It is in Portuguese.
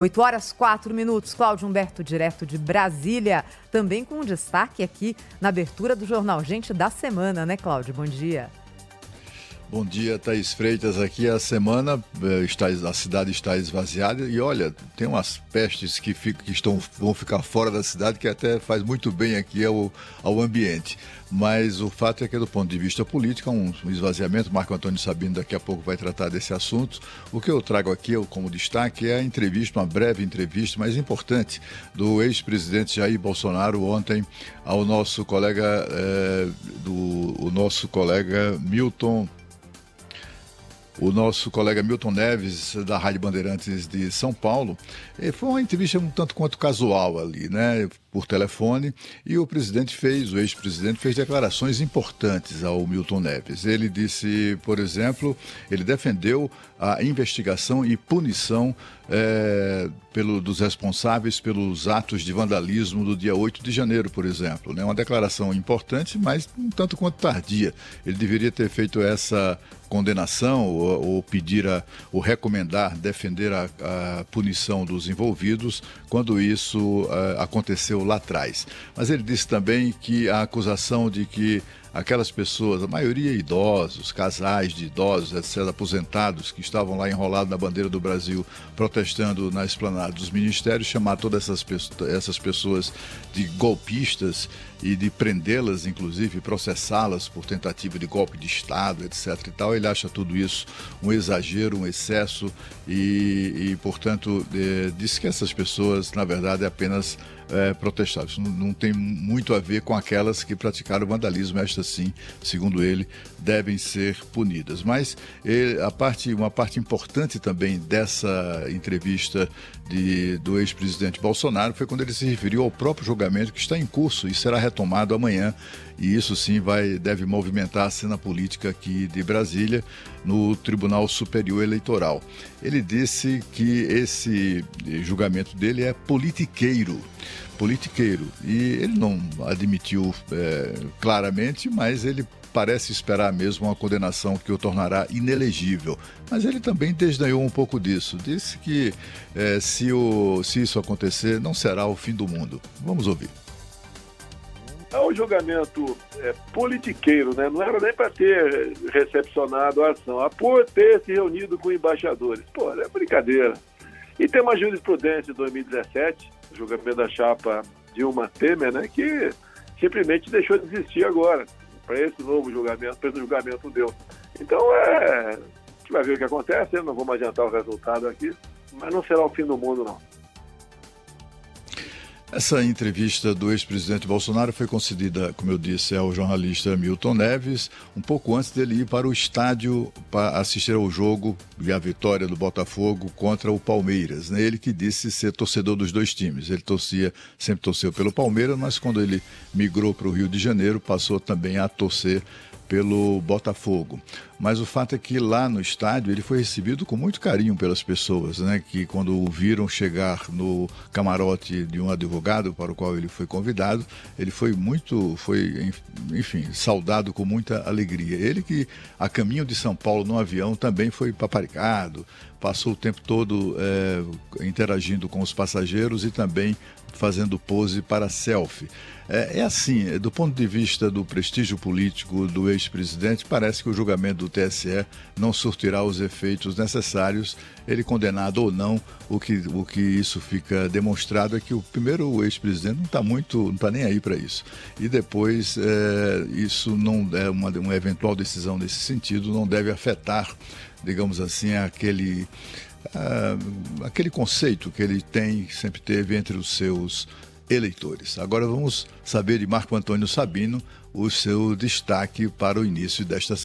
8h04. Cláudio Humberto, direto de Brasília, também com um destaque aqui na abertura do Jornal Gente da Semana, né, Cláudio? Bom dia. Bom dia, Thaís Freitas. Aqui a semana, a cidade está esvaziada e olha, tem umas pestes que vão ficar fora da cidade que até faz muito bem aqui ao ambiente. Mas o fato é que, do ponto de vista político, um esvaziamento. Marco Antônio Sabino daqui a pouco vai tratar desse assunto. O que eu trago aqui como destaque é a entrevista, uma breve entrevista, mas importante, do ex-presidente Jair Bolsonaro ontem ao nosso colega, Milton Neves, da Rádio Bandeirantes de São Paulo. Foi uma entrevista um tanto quanto casual ali, né, por telefone, e o ex-presidente fez declarações importantes ao Milton Neves. Ele disse, por exemplo, ele defendeu a investigação e punição dos responsáveis pelos atos de vandalismo do dia 8 de janeiro, por exemplo. Né? Uma declaração importante, mas um tanto quanto tardia. Ele deveria ter feito essa condenação ou recomendar, defender a punição dos envolvidos quando isso aconteceu lá atrás. Mas ele disse também que a acusação de que aquelas pessoas, a maioria idosos, casais de idosos, etc., aposentados, que estavam lá enrolados na bandeira do Brasil, protestando na esplanada dos ministérios, chamar todas essas pessoas de golpistas e de prendê-las, inclusive, processá-las por tentativa de golpe de Estado, etc. e tal. Ele acha tudo isso um exagero, um excesso e portanto, diz que essas pessoas, na verdade, apenas protestaram. Isso não tem muito a ver com aquelas que praticaram vandalismo. Estas, sim, segundo ele, devem ser punidas. Mas uma parte importante também dessa entrevista do ex-presidente Bolsonaro foi quando ele se referiu ao próprio julgamento que está em curso e será retomado amanhã. E isso sim deve movimentar a cena política aqui de Brasília no Tribunal Superior Eleitoral. Ele disse que esse julgamento dele é politiqueiro. E ele não admitiu claramente, mas ele parece esperar mesmo uma condenação que o tornará inelegível. Mas ele também desdenhou um pouco disso. Disse que se isso acontecer, não será o fim do mundo. Vamos ouvir. É um julgamento politiqueiro, né? Não era nem para ter recepcionado a ação, por ter se reunido com embaixadores. Pô, é brincadeira. E tem uma jurisprudência de 2017, o julgamento da chapa Dilma Temer, né? Que simplesmente deixou de existir agora, para esse novo julgamento, para esse julgamento deu. Então, a gente vai ver o que acontece, não vamos adiantar o resultado aqui, mas não será o fim do mundo, não. Essa entrevista do ex-presidente Bolsonaro foi concedida, como eu disse, ao jornalista Milton Neves, um pouco antes dele ir para o estádio para assistir ao jogo e a vitória do Botafogo contra o Palmeiras. Né? Ele que disse ser torcedor dos dois times. Ele sempre torceu pelo Palmeiras, mas quando ele migrou para o Rio de Janeiro, passou também a torcer pelo Botafogo. Mas o fato é que lá no estádio ele foi recebido com muito carinho pelas pessoas, né? Que quando o viram chegar no camarote de um advogado para o qual ele foi convidado, ele foi saudado com muita alegria. Ele que, a caminho de São Paulo no avião, também foi paparicado, passou o tempo todo interagindo com os passageiros e também fazendo pose para selfie. Assim, do ponto de vista do prestígio político do ex-presidente, parece que o julgamento do TSE não surtirá os efeitos necessários, ele condenado ou não. O que isso fica demonstrado é que o ex-presidente não está nem aí para isso. E depois, isso não é uma eventual decisão nesse sentido, não deve afetar, digamos assim, aquele conceito que ele sempre teve entre os seus eleitores. Agora vamos saber de Marco Antônio Sabino o seu destaque para o início desta